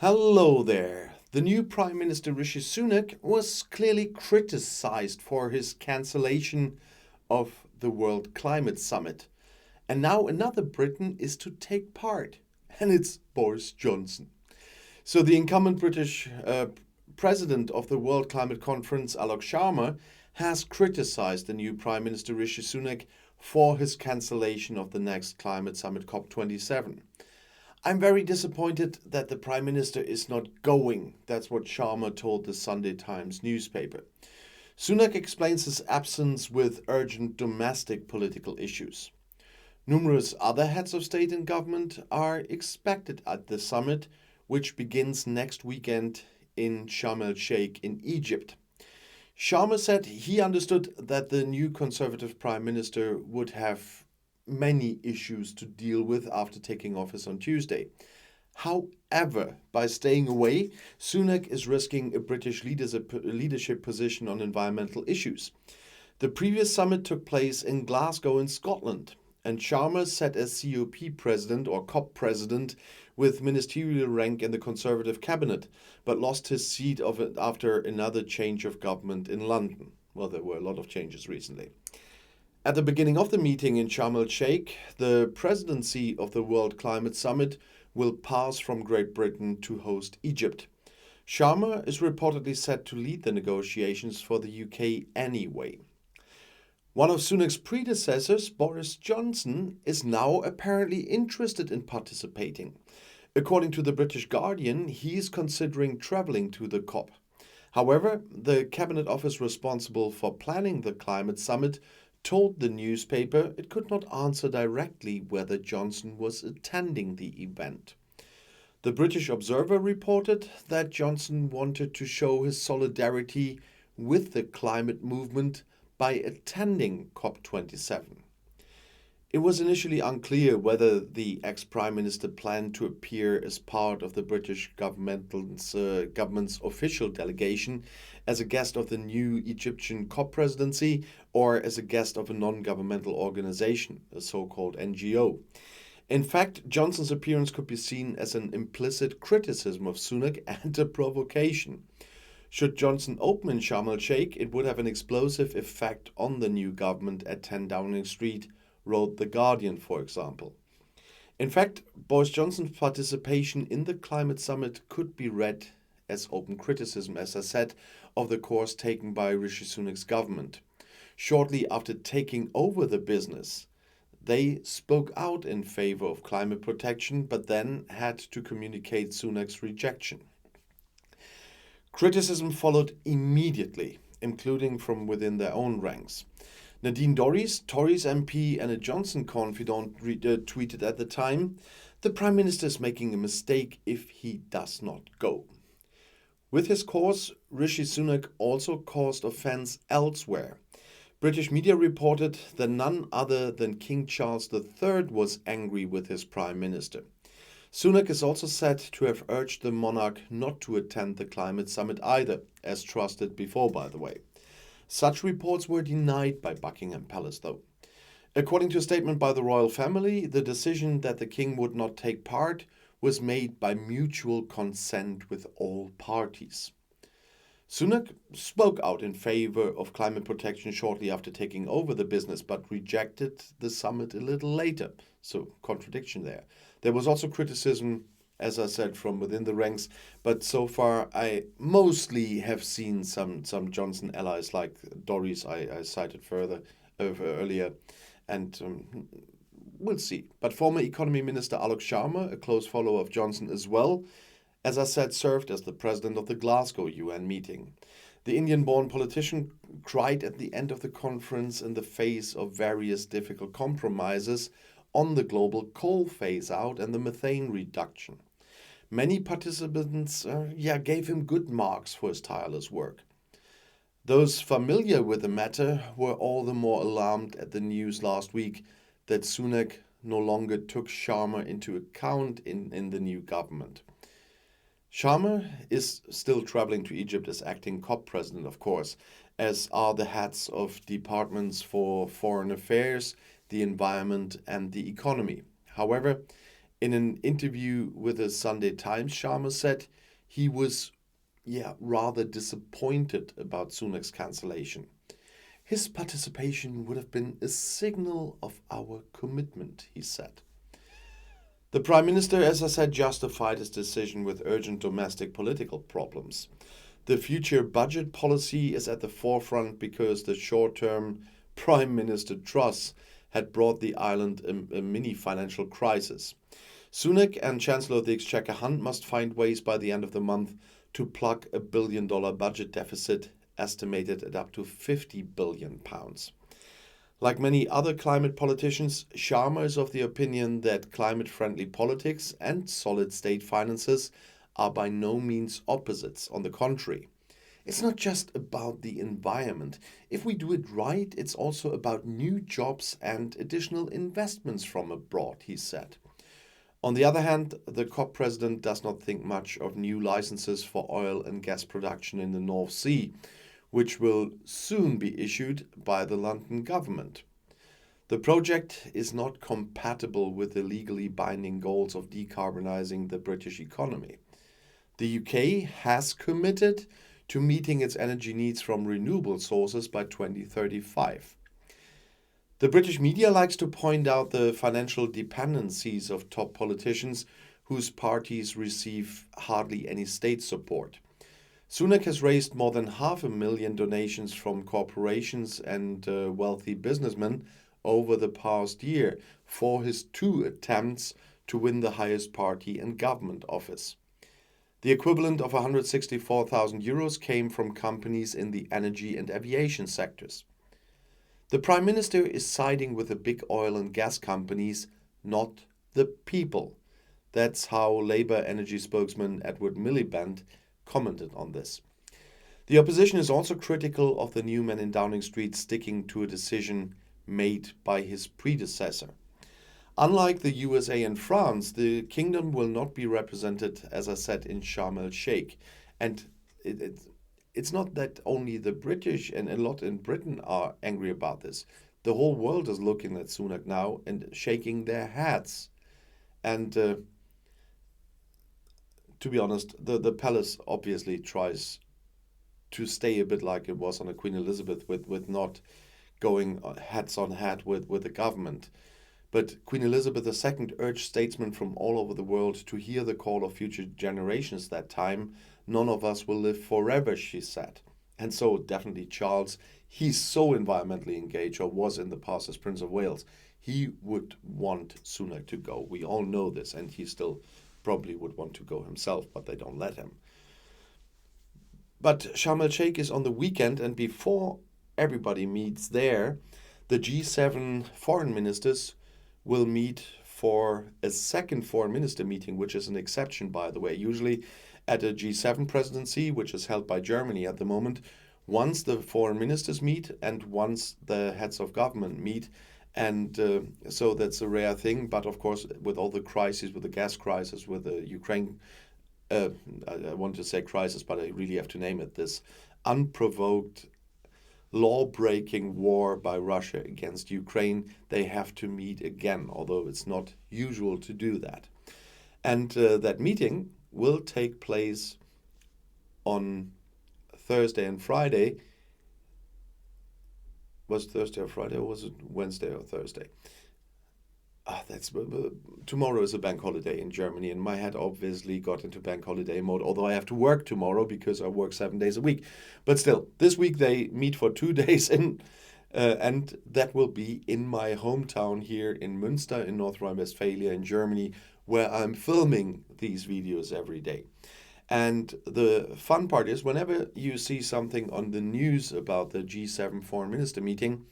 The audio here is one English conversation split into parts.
Hello there. The new Prime Minister Rishi Sunak was clearly criticized for his cancellation of the World Climate Summit. And now another Briton is to take part, and it's Boris Johnson. So the incumbent British president of the World Climate Conference, Alok Sharma, has criticized the new Prime Minister Rishi Sunak for his cancellation of the next climate summit COP27. I'm very disappointed that the Prime Minister is not going. That's what Sharma told the Sunday Times newspaper. Sunak explains his absence with urgent domestic political issues. Numerous other heads of state and government are expected at the summit, which begins next weekend in Sharm el-Sheikh in Egypt. Sharma said he understood that the new Conservative Prime Minister would have many issues to deal with after taking office on Tuesday. However, by staying away, Sunak is risking a British leadership position on environmental issues. The previous summit took place in Glasgow in Scotland, and Sharma sat as COP president or COP president with ministerial rank in the Conservative cabinet, but lost his seat after another change of government in London. Well, there were a lot of changes recently. At the beginning of the meeting in Sharm el-Sheikh, the presidency of the World Climate Summit will pass from Great Britain to host Egypt. Sharma is reportedly set to lead the negotiations for the UK anyway. One of Sunak's predecessors, Boris Johnson, is now apparently interested in participating. According to the British Guardian, he is considering travelling to the COP. However, the Cabinet Office responsible for planning the climate summit told the newspaper it could not answer directly whether Johnson was attending the event. The British Observer reported that Johnson wanted to show his solidarity with the climate movement by attending COP27. It was initially unclear whether the ex-Prime Minister planned to appear as part of the British government's official delegation as a guest of the new Egyptian COP presidency or as a guest of a non-governmental organization, a so-called NGO. In fact, Johnson's appearance could be seen as an implicit criticism of Sunak and a provocation. Should Johnson open in Sharm el-Sheikh, it would have an explosive effect on the new government at 10 Downing Street, wrote The Guardian, for example. In fact, Boris Johnson's participation in the climate summit could be read as open criticism, as I said, of the course taken by Rishi Sunak's government. Shortly after taking over the business, they spoke out in favor of climate protection, but then had to communicate Sunak's rejection. Criticism followed immediately, including from within their own ranks. Nadine Dorries, Tories MP and a Johnson confidant, tweeted at the time, "The Prime Minister is making a mistake if he does not go." With his course, Rishi Sunak also caused offence elsewhere. British media reported that none other than King Charles III was angry with his Prime Minister. Sunak is also said to have urged the monarch not to attend the climate summit either, as trusted before, by the way. Such reports were denied by Buckingham Palace, though. According to a statement by the royal family, the decision that the king would not take part was made by mutual consent with all parties. Sunak spoke out in favor of climate protection shortly after taking over the business, but rejected the summit a little later. So, contradiction there. There was also criticism, as I said, from within the ranks, but so far I mostly have seen some Johnson allies like Dorries I cited earlier, and we'll see. But former Economy Minister Alok Sharma, a close follower of Johnson as well, as I said, served as the president of the Glasgow UN meeting. The Indian-born politician cried at the end of the conference in the face of various difficult compromises on the global coal phase-out and the methane reduction. Many participants gave him good marks for his tireless work. Those familiar with the matter were all the more alarmed at the news last week that Sunak no longer took Sharma into account in the new government. Sharma is still traveling to Egypt as acting COP president, of course, as are the heads of departments for foreign affairs, the environment and the economy. However, In an interview with the Sunday Times, Sharma said he was, rather disappointed about Sunak's cancellation. His participation would have been a signal of our commitment, he said. The Prime Minister, as I said, justified his decision with urgent domestic political problems. The future budget policy is at the forefront because the short-term Prime Minister Truss had brought the island a mini financial crisis. Sunak and Chancellor of the Exchequer Hunt must find ways by the end of the month to plug a $1 billion budget deficit estimated at up to £50 billion. Like many other climate politicians, Sharma is of the opinion that climate-friendly politics and solid state finances are by no means opposites. On the contrary, it's not just about the environment. If we do it right, it's also about new jobs and additional investments from abroad, he said. On the other hand, the COP president does not think much of new licenses for oil and gas production in the North Sea, which will soon be issued by the London government. The project is not compatible with the legally binding goals of decarbonising the British economy. The UK has committed to meeting its energy needs from renewable sources by 2035. The British media likes to point out the financial dependencies of top politicians whose parties receive hardly any state support. Sunak has raised more than 500,000 donations from corporations and wealthy businessmen over the past year for his 2 attempts to win the highest party and government office. The equivalent of €164,000 came from companies in the energy and aviation sectors. The Prime Minister is siding with the big oil and gas companies, not the people. That's how Labour energy spokesman Edward Miliband commented on this. The opposition is also critical of the new man in Downing Street sticking to a decision made by his predecessor. Unlike the USA and France, the kingdom will not be represented, as I said, in Sharm el-Sheikh. And it's not that only the British and a lot in Britain are angry about this. The whole world is looking at Sunak now and shaking their heads. And to be honest, the palace obviously tries to stay a bit like it was on a Queen Elizabeth with not going heads on head with the government. But Queen Elizabeth II urged statesmen from all over the world to hear the call of future generations that time. None of us will live forever, she said. And so definitely Charles, he's so environmentally engaged, or was in the past as Prince of Wales. He would want Sunak to go. We all know this, and he still probably would want to go himself, but they don't let him. But Sharm el-Sheikh is on the weekend, and before everybody meets there, the G7 foreign ministers will meet for a second foreign minister meeting, which is an exception, by the way. Usually at a G7 presidency, which is held by Germany at the moment, once the foreign ministers meet and once the heads of government meet. And so that's a rare thing. But of course, with all the crises, with the gas crisis, with the Ukraine, I want to say crisis, but I really have to name it, this unprovoked law-breaking war by Russia against Ukraine, they have to meet again, although it's not usual to do that. And that meeting will take place on Thursday and Friday. Was it Thursday or Friday, or was it Wednesday or Thursday? Tomorrow is a bank holiday in Germany, and my head obviously got into bank holiday mode, although I have to work tomorrow because I work 7 days a week. But still, this week they meet for 2 days, and that will be in my hometown here in Münster in North Rhine-Westphalia in Germany, where I'm filming these videos every day. And the fun part is, whenever you see something on the news about the G7 foreign minister meeting,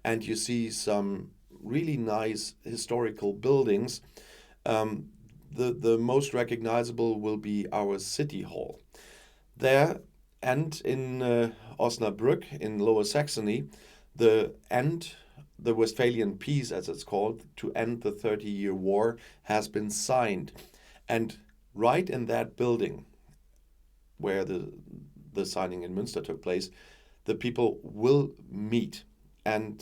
and you see some really nice historical buildings, the most recognizable will be our city hall. There, and in Osnabrück in Lower Saxony, the Westphalian Peace, as it's called, to end the 30-year war, has been signed. And right in that building where the signing in Münster took place, the people will meet. and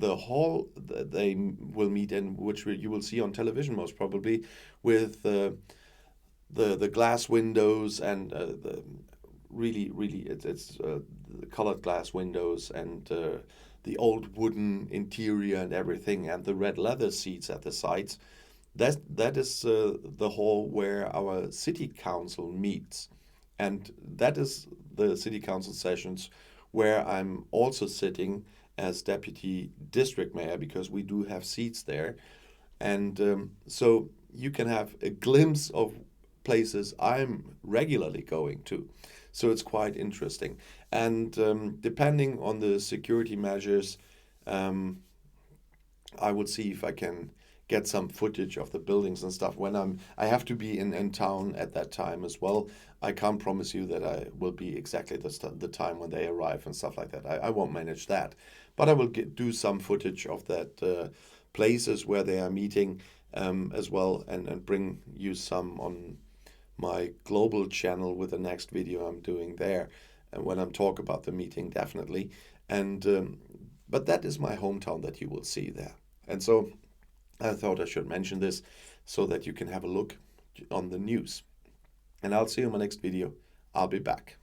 the hall they will meet in, which you will see on television most probably, with the glass windows and the really it's the colored glass windows and the old wooden interior and everything, and the red leather seats at the sides. That is the hall where our city council meets, and that is the city council sessions where I'm also sitting as deputy district mayor, because we do have seats there. And so you can have a glimpse of places I'm regularly going to. So it's quite interesting. And depending on the security measures, um, I would see if I can get some footage of the buildings and stuff when I have to be in town at that time as well. I can't promise you that I will be exactly the time when they arrive and stuff like that. I won't manage that, but I will do some footage of that places where they are meeting as well, and bring you some on my global channel with the next video I'm doing there, and when I'm talk about the meeting, definitely. And but that is my hometown that you will see there. And so I thought I should mention this so that you can have a look on the news. And I'll see you in my next video. I'll be back.